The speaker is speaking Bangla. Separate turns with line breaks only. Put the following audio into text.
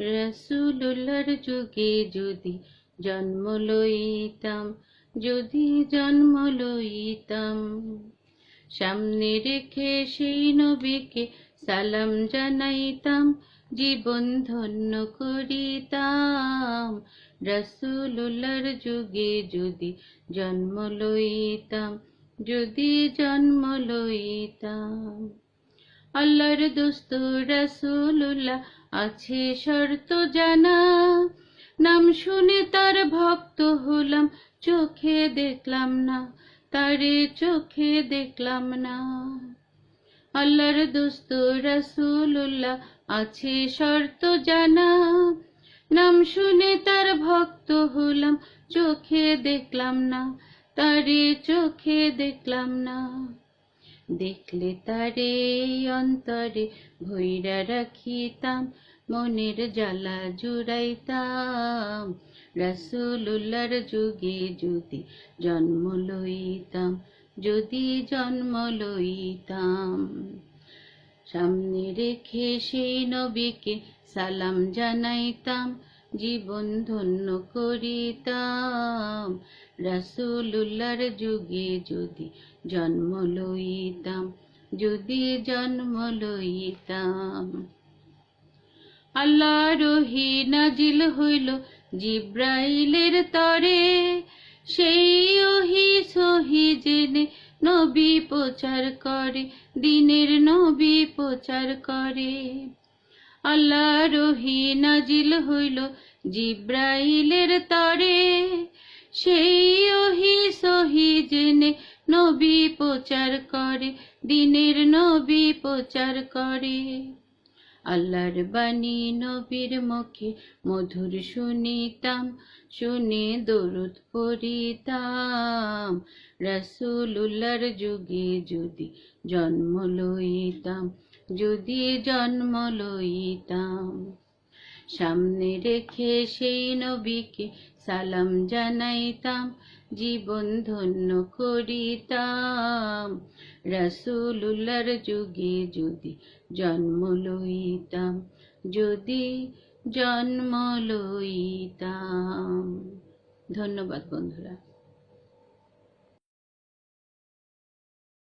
রাসূলুল্লাহর যুগে যদি জন্ম লইতাম, যদি জন্ম লইতাম, সামনে রেখে সেই নবীকে সালাম জানাইতাম, জীবন ধন্য করিতাম। রাসূলুল্লাহর যুগে যদি জন্ম লইতাম, যদি জন্ম লইতাম। আল্লাহর দোস্ত রাসূলুল্লাহ আছে শর্ত জানা, নাম শুনে তার ভক্ত হলাম, চোখে দেখলাম না, তারে চোখে দেখলাম না। আল্লাহর দোস্ত রাসূলুল্লাহ আছে শর্ত জানা, নাম শুনে তার ভক্ত হলাম, চোখে দেখলাম না, তারে চোখে দেখলাম না। দেখলে তারে অন্তরে ভইরা রাখিতাম, মনের জ্বালা জুড়াইতাম। রাসূলুল্লাহর যুগে যদি জন্ম লইতাম, যদি জন্ম লইতাম, সামনে রেখে সেই নবীকে সালাম জানাইতাম, জীবন ধন্য করিতাম। রাসূলুল্লাহর যুগে যদি জন্ম লইতাম, যদি জন্ম লইতাম। আল্লাহর ওহী নাজিল হইল জিব্রাইলের তরে, সেই ওহী সহি জেনে নবী প্রচার করে, দ্বীনের নবী প্রচার করে। আল্লাহর ওহী নাজিল হইল জিব্রাইলের তরে, সেই ওহী সহি জেনে নবী প্রচার করে, দ্বীনের নবী প্রচার করে। আল্লাহর বাণী নবীর মুখে মধুর শুনিতাম, শুনে দরুদ পড়িতাম। রাসূলুল্লাহর যুগে যদি জন্ম লইতাম, যদি জন্ম লইতাম, সামনে রেখে সেই নবীকে সালাম জানাইতাম, জীবন ধন্য করিতাম। রাসূলুল্লাহর যুগে যদি জন্ম লইতাম, যদি জন্ম লইতাম। ধন্যবাদ বন্ধুরা।